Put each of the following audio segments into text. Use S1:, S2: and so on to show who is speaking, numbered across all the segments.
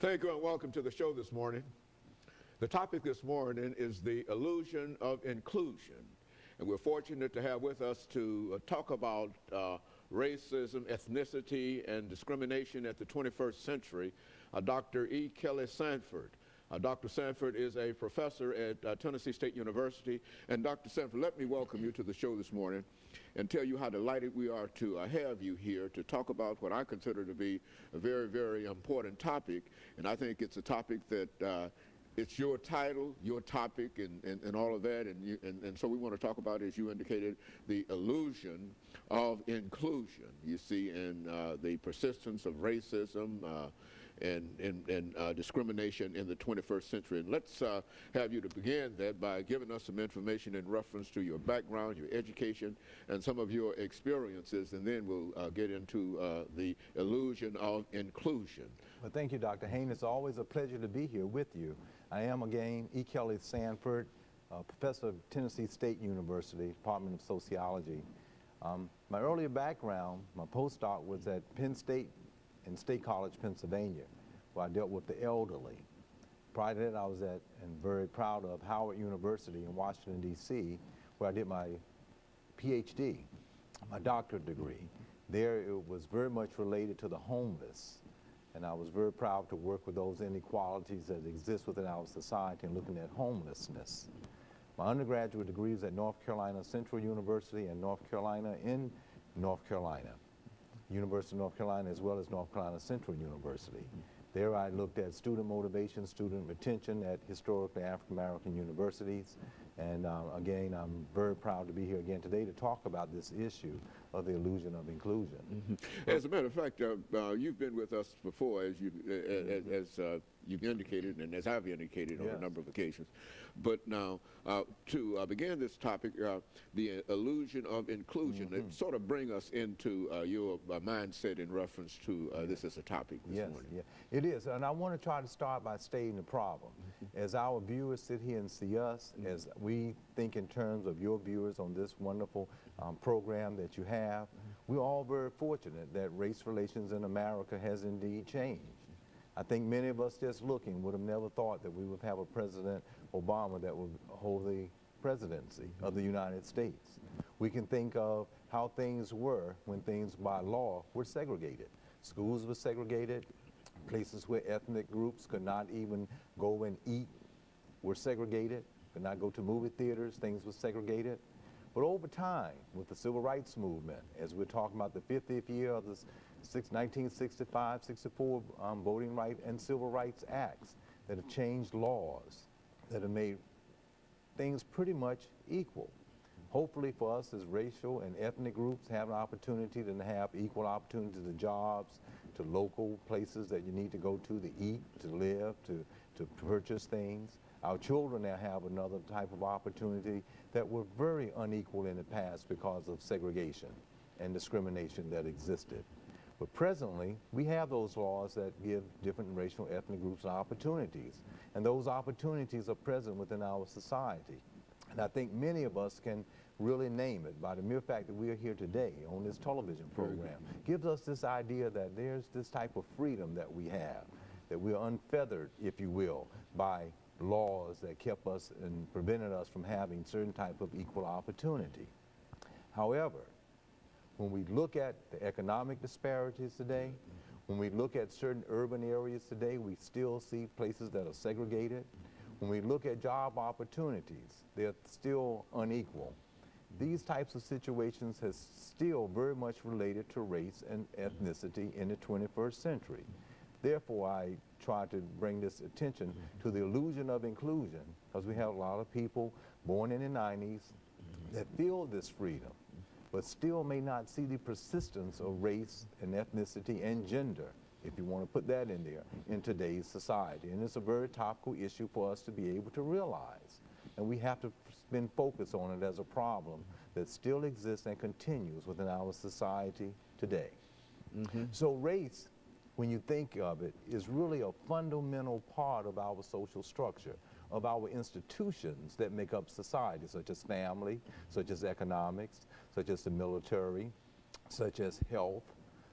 S1: Thank you and welcome to the show this morning. The topic this morning is the illusion of inclusion. And we're fortunate to have with us to talk about racism, ethnicity, and discrimination at the 21st century, Dr. E. Kelly Sanford. Dr. Sanford is a professor at Tennessee State University. And Dr. Sanford, let me welcome you to the show this morning and tell you how delighted we are to have you here to talk about what I consider to be a very, very important topic. And I think it's a topic that it's your title, your topic, and all of that. And so we want to talk about, as you indicated, the illusion of inclusion, you see, and the persistence of racism and discrimination in the 21st century. And let's have you to begin that by giving us some information in reference to your background, your education, and some of your experiences, and then we'll get into the illusion of inclusion.
S2: Well, thank you, Dr. Haynes. It's always a pleasure to be here with you. I am, again, E. Kelly Sanford, professor of Tennessee State University, Department of Sociology. My earlier background, my postdoc was at Penn State in State College, Pennsylvania, where I dealt with the elderly. Prior to that, I was at, and very proud of, Howard University in Washington, D.C., where I did my PhD, my doctorate degree. There, it was very much related to the homeless, and I was very proud to work with those inequalities that exist within our society and looking at homelessness. My undergraduate degree is at North Carolina Central University and North Carolina in North Carolina. University of North Carolina, as well as North Carolina Central University. There I looked at student motivation, student retention at historically African-American universities. And again, I'm very proud to be here again today to talk about this issue of the illusion of inclusion.
S1: Mm-hmm. As a matter of fact, you've been with us before, as you've indicated, and as I've indicated on a number of occasions. But now, to begin this topic, the illusion of inclusion, it sort of bring us into your mindset in reference to this as a topic this morning.
S2: Yes, it is. And I want to try to start by stating the problem. As our viewers sit here and see us, as we think in terms of your viewers on this wonderful program that you have, we're all very fortunate that race relations in America has indeed changed. I think many of us just looking would have never thought that we would have a President Obama that would hold the presidency of the United States. We can think of how things were when things by law were segregated. Schools were segregated, places where ethnic groups could not even go and eat were segregated, could not go to movie theaters, things were segregated. But over time, with the Civil Rights Movement, as we're talking about the 50th year of the 1965-64 Voting Rights and Civil Rights Acts that have changed laws, that have made things pretty much equal. Hopefully for us as racial and ethnic groups have an opportunity to have equal opportunity to jobs, to local places that you need to go to eat, to live, to purchase things. Our children now have another type of opportunity that were very unequal in the past because of segregation and discrimination that existed. But presently, we have those laws that give different racial ethnic groups opportunities. And those opportunities are present within our society. And I think many of us can really name it by the mere fact that we are here today on this television program. Gives us this idea that there's this type of freedom that we have, that we're unfeathered, if you will, by laws that kept us and prevented us from having certain type of equal opportunity. However, when we look at the economic disparities today, when we look at certain urban areas today, we still see places that are segregated. When we look at job opportunities, they're still unequal. These types of situations have still very much related to race and ethnicity in the 21st century. Therefore, I try to bring this attention to the illusion of inclusion, because we have a lot of people born in the 90s that feel this freedom, but still may not see the persistence of race and ethnicity and gender, if you want to put that in there, in today's society. And it's a very topical issue for us to be able to realize. And we have to spend focus on it as a problem that still exists and continues within our society today. So race, when you think of it, is really a fundamental part of our social structure, of our institutions that make up society, such as family, such as economics, such as the military, such as health,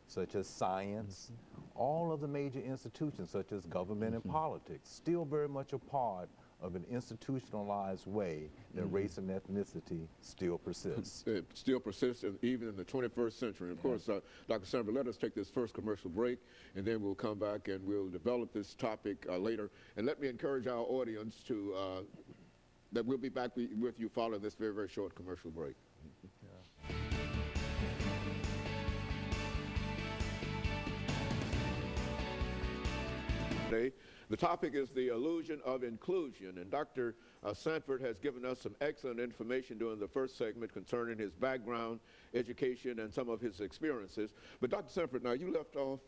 S2: such as science, all of the major institutions such as government and politics, still very much a part of an institutionalized way that race and ethnicity still persists.
S1: It still persists even in the 21st century. And of course, Dr. Sanford, let us take this first commercial break, and then we'll come back and we'll develop this topic later. And let me encourage our audience to that we'll be back with you following this very, very short commercial break. Today, the topic is the illusion of inclusion, and Dr. Sanford has given us some excellent information during the first segment concerning his background, education, and some of his experiences. But Dr. Sanford, now you left off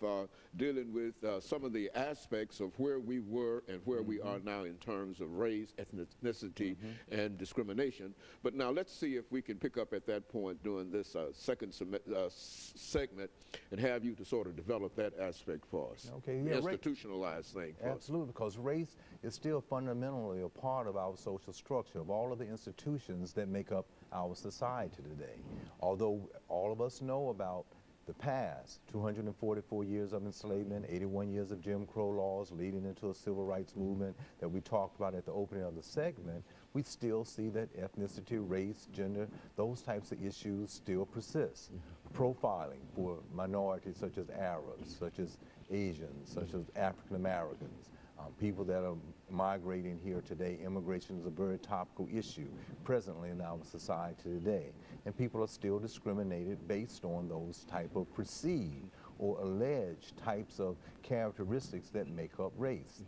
S1: dealing with some of the aspects of where we were and where we are now in terms of race, ethnicity, and discrimination. But now let's see if we can pick up at that point during this second segment and have you to sort of develop that aspect for us.
S2: Okay, yeah,
S1: institutionalized thing for us.
S2: Absolutely, because race is still fundamentally a part of our social structure, of all of the institutions that make up our society today. Although all of us know about the past, 244 years of enslavement, 81 years of Jim Crow laws leading into a civil rights movement that we talked about at the opening of the segment, we still see that ethnicity, race, gender, those types of issues still persist. Profiling for minorities such as Arabs, such as Asians, such as African Americans, people that are migrating here today. Immigration is a very topical issue presently in our society today. And people are still discriminated based on those type of perceived or alleged types of characteristics that make up race.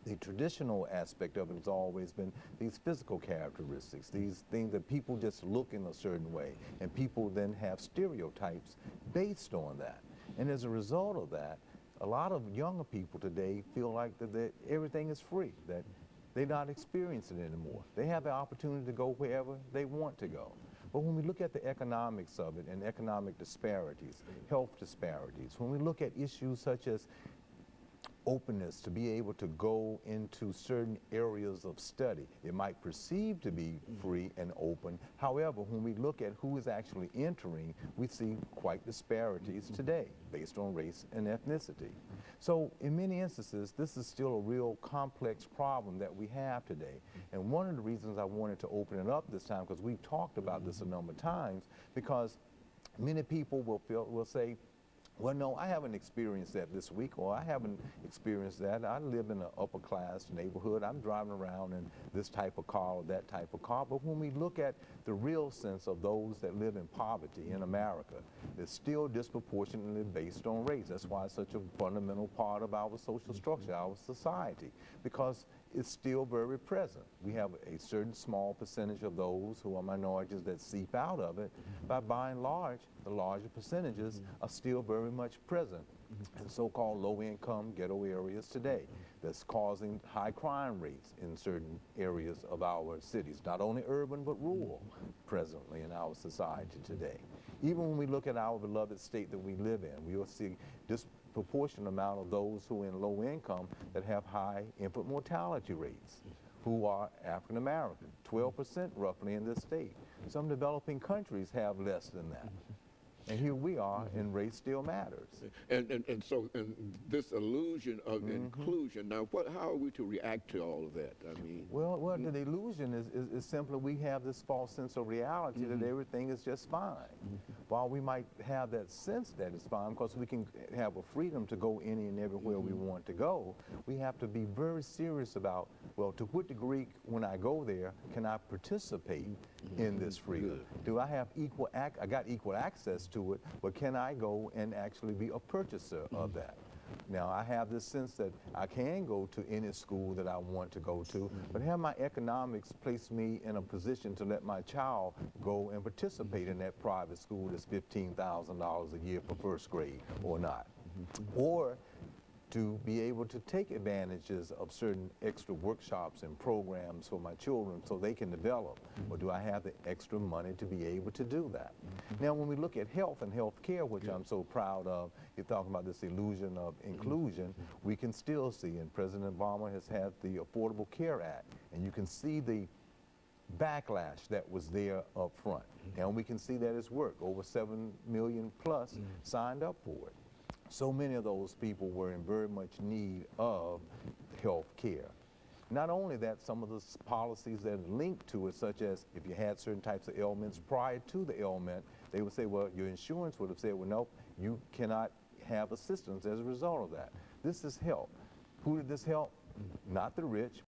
S2: The traditional aspect of it has always been these physical characteristics, these things that people just look in a certain way, and people then have stereotypes based on that. And as a result of that, a lot of younger people today feel like that everything is free, that they're not experiencing it anymore. They have the opportunity to go wherever they want to go. But when we look at the economics of it and economic disparities, health disparities, when we look at issues such as openness to be able to go into certain areas of study. It might perceive to be free and open. However, when we look at who is actually entering, we see quite disparities today based on race and ethnicity. So in many instances, this is still a real complex problem that we have today. And one of the reasons I wanted to open it up this time, because we've talked about this a number of times, because many people will say, well, no, I haven't experienced that this week, or I haven't experienced that. I live in an upper class neighborhood. I'm driving around in this type of car or that type of car. But when we look at the real sense of those that live in poverty in America, it's still disproportionately based on race. That's why it's such a fundamental part of our social structure, our society, because it's still very present. We have a certain small percentage of those who are minorities that seep out of it, but by and large, the larger percentages are still very much present in so-called low-income ghetto areas today. That's causing high crime rates in certain areas of our cities, not only urban but rural presently in our society today. Even when we look at our beloved state that we live in, we will see disproportionate amount of those who are in low income that have high infant mortality rates, who are African American, 12% roughly in this state. Some developing countries have less than that. And here we are, and race still matters.
S1: And so this illusion of inclusion, now how are we to react to all of that? I mean,
S2: well, the illusion is simply we have this false sense of reality that everything is just fine. While we might have that sense that it's fine, because we can have a freedom to go any and everywhere we want to go, we have to be very serious about, well, to what degree when I go there can I participate in this freedom? Do I have I got equal access to it, but can I go and actually be a purchaser of that? Now, I have this sense that I can go to any school that I want to go to, but have my economics place me in a position to let my child go and participate in that private school that's $15,000 a year for first grade or not? Or to be able to take advantages of certain extra workshops and programs for my children so they can develop, or do I have the extra money to be able to do that? Now, when we look at health and health care, which I'm so proud of, you're talking about this illusion of inclusion, we can still see, and President Obama has had the Affordable Care Act, and you can see the backlash that was there up front. And we can see that it's worked. Over 7 million plus signed up for it. So many of those people were in very much need of health care. Not only that, some of the policies that are linked to it, such as if you had certain types of ailments prior to the ailment, they would say, well, your insurance would have said, well, no, you cannot have assistance as a result of that. This is help. Who did this help? Not the rich,